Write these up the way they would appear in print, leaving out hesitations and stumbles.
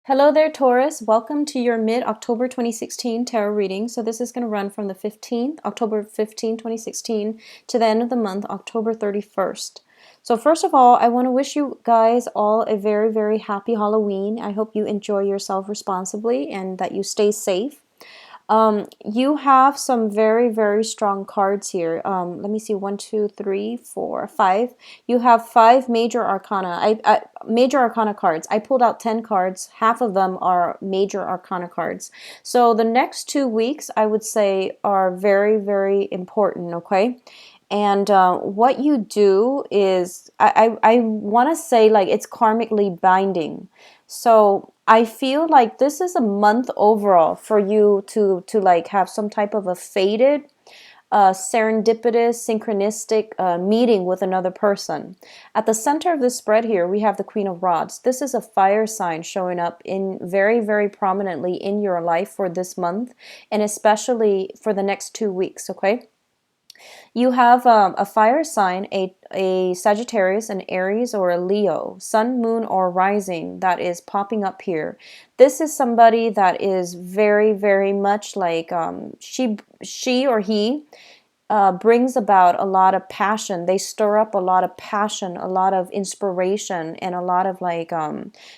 Hello there, Taurus. Welcome to your mid-October 2016 tarot reading. So this is going to run from the 15th, October 2016, to the end of the month, October 31st. So first of all, I want to wish you guys all a very, very happy Halloween. I hope you enjoy yourself responsibly and that you stay safe. You have some very, very strong cards here. Let me see, 1, 2, 3, 4, 5. You have 5 major arcana. Major arcana cards. I pulled out 10 cards. Half of them are major arcana cards. So the next 2 weeks, I would say, are very, very important, okay? And what you do is, I want to say, like, it's karmically binding. So I feel like this is a month overall for you to like have some type of a fated, serendipitous, synchronistic meeting with another person. At the center of this spread here, we have the Queen of Rods. This is a fire sign showing up in very, very prominently in your life for this month, and especially for the next 2 weeks, okay? You have a fire sign, a Sagittarius, an Aries, or a Leo, sun, moon, or rising that is popping up here. This is somebody that is very, very much like she or he brings about a lot of passion. They stir up a lot of passion, a lot of inspiration, and a lot of like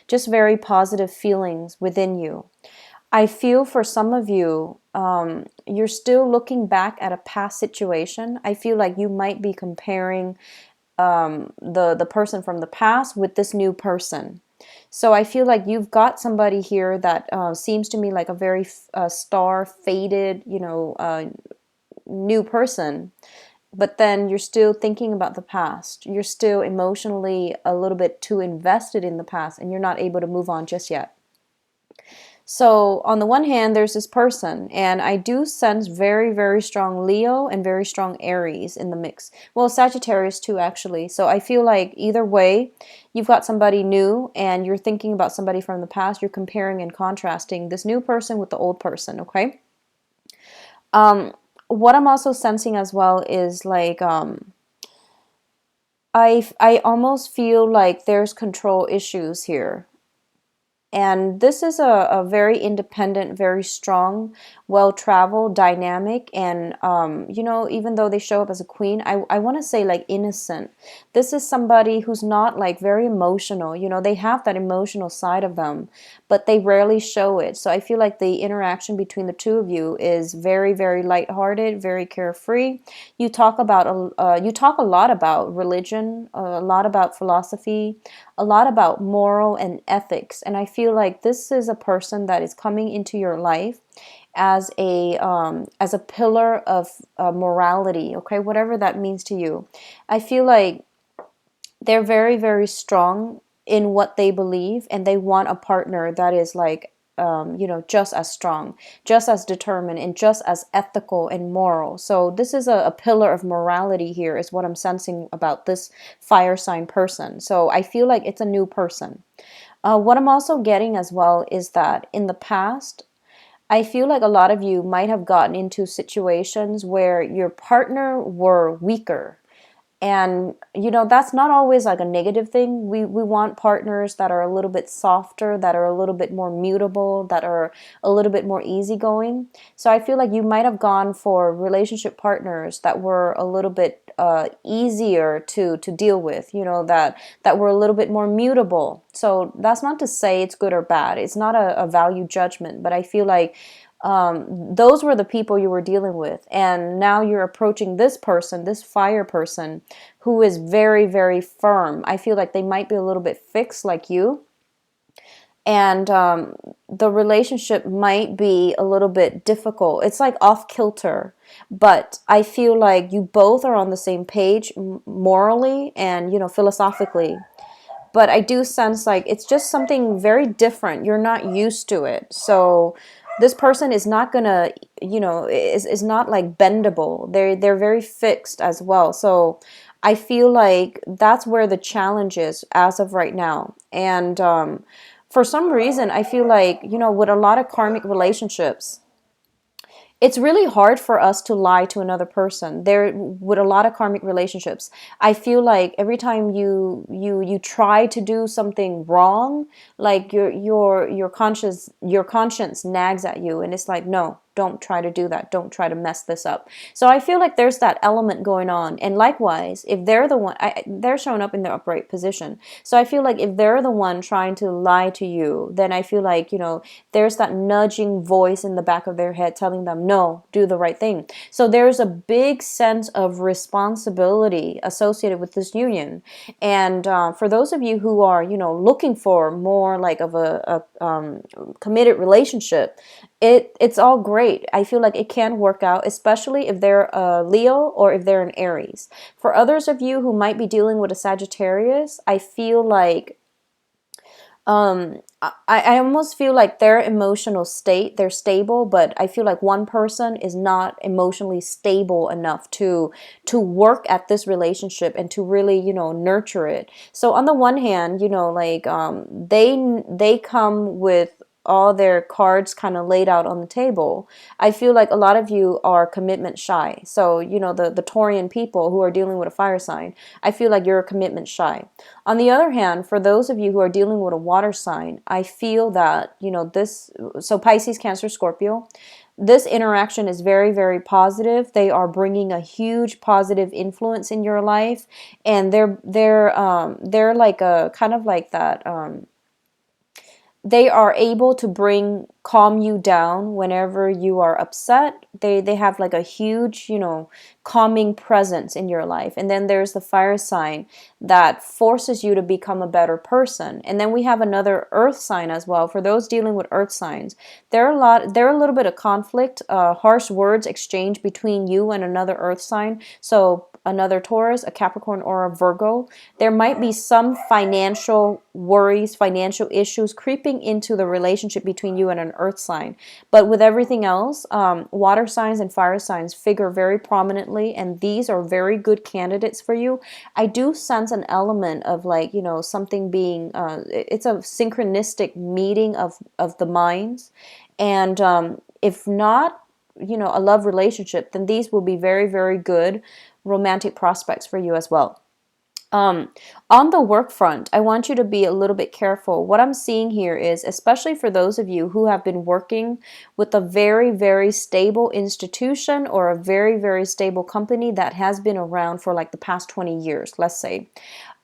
just very positive feelings within you. I feel for some of you, you're still looking back at a past situation. I feel like you might be comparing the person from the past with this new person. So I feel like you've got somebody here that seems to me like a very star faded, new person. But then you're still thinking about the past. You're still emotionally a little bit too invested in the past, and you're not able to move on just yet. So on the one hand, there's this person, and I do sense very, very strong Leo and very strong Aries in the mix. Well, Sagittarius too, actually. So I feel like either way, you've got somebody new, and you're thinking about somebody from the past. You're comparing and contrasting this new person with the old person, okay? What I'm also sensing as well is like, I almost feel like there's control issues here. And this is a very independent, very strong, well-traveled, dynamic, and, even though they show up as a queen, I want to say like innocent. This is somebody who's not like very emotional. They have that emotional side of them, but they rarely show it. So I feel like the interaction between the two of you is very, very lighthearted, very carefree. You talk a lot about religion, a lot about philosophy, a lot about moral and ethics. And I feel like this is a person that is coming into your life as a pillar of morality, okay, whatever that means to you. I feel like they're very, very strong in what they believe, and they want a partner that is like just as strong, just as determined, and just as ethical and moral. So this is a pillar of morality here, is what I'm sensing about this fire sign person. So I feel like it's a new person. What I'm also getting as well is that in the past, I feel like a lot of you might have gotten into situations where your partner were weaker. And, that's not always like a negative thing. We want partners that are a little bit softer, that are a little bit more mutable, that are a little bit more easygoing. So I feel like you might have gone for relationship partners that were a little bit easier to deal with, that were a little bit more mutable. So that's not to say it's good or bad. It's not a value judgment, but I feel like those were the people you were dealing with, and now you're approaching this person, this fire person, who is very, very firm. I feel like they might be a little bit fixed like you, and the relationship might be a little bit difficult. It's like off kilter, but I feel like you both are on the same page morally and philosophically. But I do sense like it's just something very different. You're not used to it. So this person is not gonna, is not like bendable. They're very fixed as well. So I feel like that's where the challenge is as of right now. And for some reason, I feel like, with a lot of karmic relationships, it's really hard for us to lie to another person. There, with a lot of karmic relationships, I feel like every time you try to do something wrong, like your conscience nags at you, and it's like, no, don't try to do that, don't try to mess this up. So I feel like there's that element going on. And likewise, if they're the one, they're showing up in the upright position, so I feel like if they're the one trying to lie to you, then I feel like, there's that nudging voice in the back of their head telling them, no, do the right thing. So there's a big sense of responsibility associated with this union. And for those of you who are, looking for more like of a committed relationship, it's all great. I feel like it can work out, especially if they're a Leo or if they're an Aries. For others of you who might be dealing with a Sagittarius, I feel like I almost feel like their emotional state, they're stable, but I feel like one person is not emotionally stable enough to work at this relationship and to really, nurture it. So on the one hand, like they come with all their cards kind of laid out on the table. I feel like a lot of you are commitment shy. So, the Taurian people who are dealing with a fire sign, I feel like you're commitment shy. On the other hand, for those of you who are dealing with a water sign, I feel that, so Pisces, Cancer, Scorpio, this interaction is very, very positive. They are bringing a huge positive influence in your life, and they're like a kind of like that. They are able to calm you down whenever you are upset. They have like a huge, calming presence in your life. And then there's the fire sign that forces you to become a better person. And then we have another earth sign as well. For those dealing with earth signs, there are a little bit of conflict, harsh words exchanged between you and another earth sign. So another Taurus, a Capricorn, or a Virgo. There might be some financial worries, financial issues creeping into the relationship between you and an earth sign. But with everything else, water signs and fire signs figure very prominently, and these are very good candidates for you. I do sense an element of like, something being, it's a synchronistic meeting of the minds. And if not, a love relationship, then these will be very, very good romantic prospects for you as well. On the work front, I want you to be a little bit careful. What I'm seeing here is, especially for those of you who have been working with a very, very stable institution or a very, very stable company that has been around for like the past 20 years, let's say.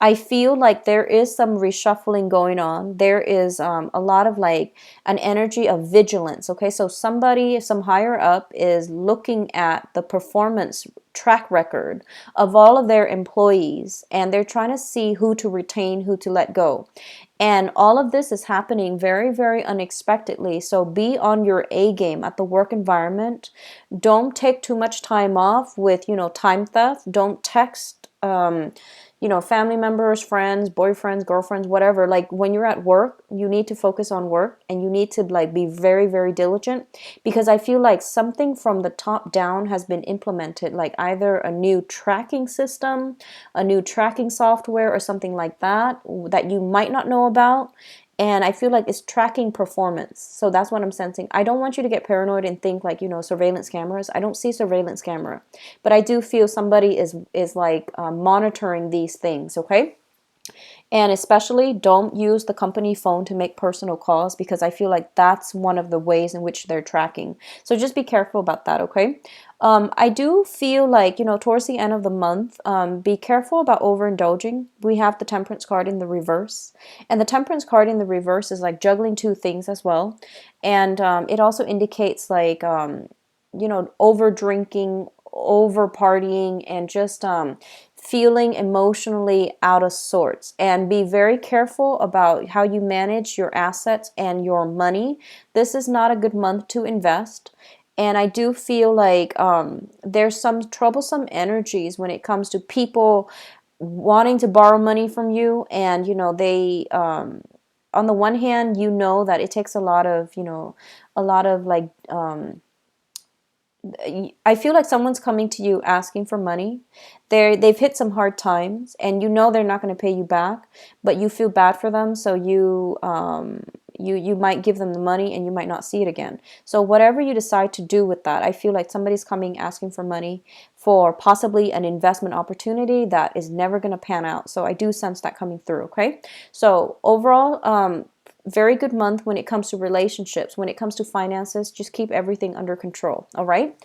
I feel like there is some reshuffling going on. There is a lot of like an energy of vigilance. Okay, so some higher up is looking at the performance track record of all of their employees, and they're trying to see who to retain, who to let go. And all of this is happening very, very unexpectedly. So be on your A game at the work environment. Don't take too much time off with, time theft. Don't text, family members, friends, boyfriends, girlfriends, whatever. Like when you're at work, you need to focus on work, and you need to like be very, very diligent, because I feel like something from the top down has been implemented, like either a new tracking system, a new tracking software, or something like that you might not know about. And I feel like it's tracking performance. So that's what I'm sensing. I don't want you to get paranoid and think like, surveillance cameras. I don't see surveillance camera, but I do feel somebody is like monitoring these things, okay? And especially don't use the company phone to make personal calls, because I feel like that's one of the ways in which they're tracking. So just be careful about that, okay? I do feel like, towards the end of the month, be careful about overindulging. We have the Temperance card in the reverse. And the Temperance card in the reverse is like juggling two things as well. And it also indicates like, over drinking, over partying, and just feeling emotionally out of sorts. And be very careful about how you manage your assets and your money. This is not a good month to invest. And I do feel like there's some troublesome energies when it comes to people wanting to borrow money from you. And, they, on the one hand, that it takes a lot of like, I feel like someone's coming to you asking for money. They've hit some hard times, and you know they're not going to pay you back, but you feel bad for them, so you might give them the money, and you might not see it again. So whatever you decide to do with that, I feel like somebody's coming asking for money for possibly an investment opportunity that is never going to pan out. So I do sense that coming through. Okay, so overall, very good month when it comes to relationships. When it comes to finances, just keep everything under control. All right.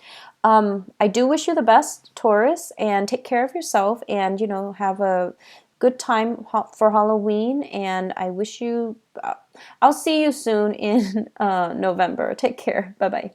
I do wish you the best, Taurus, and take care of yourself, and have a good time for Halloween. And I wish you. I'll see you soon in November. Take care. Bye bye.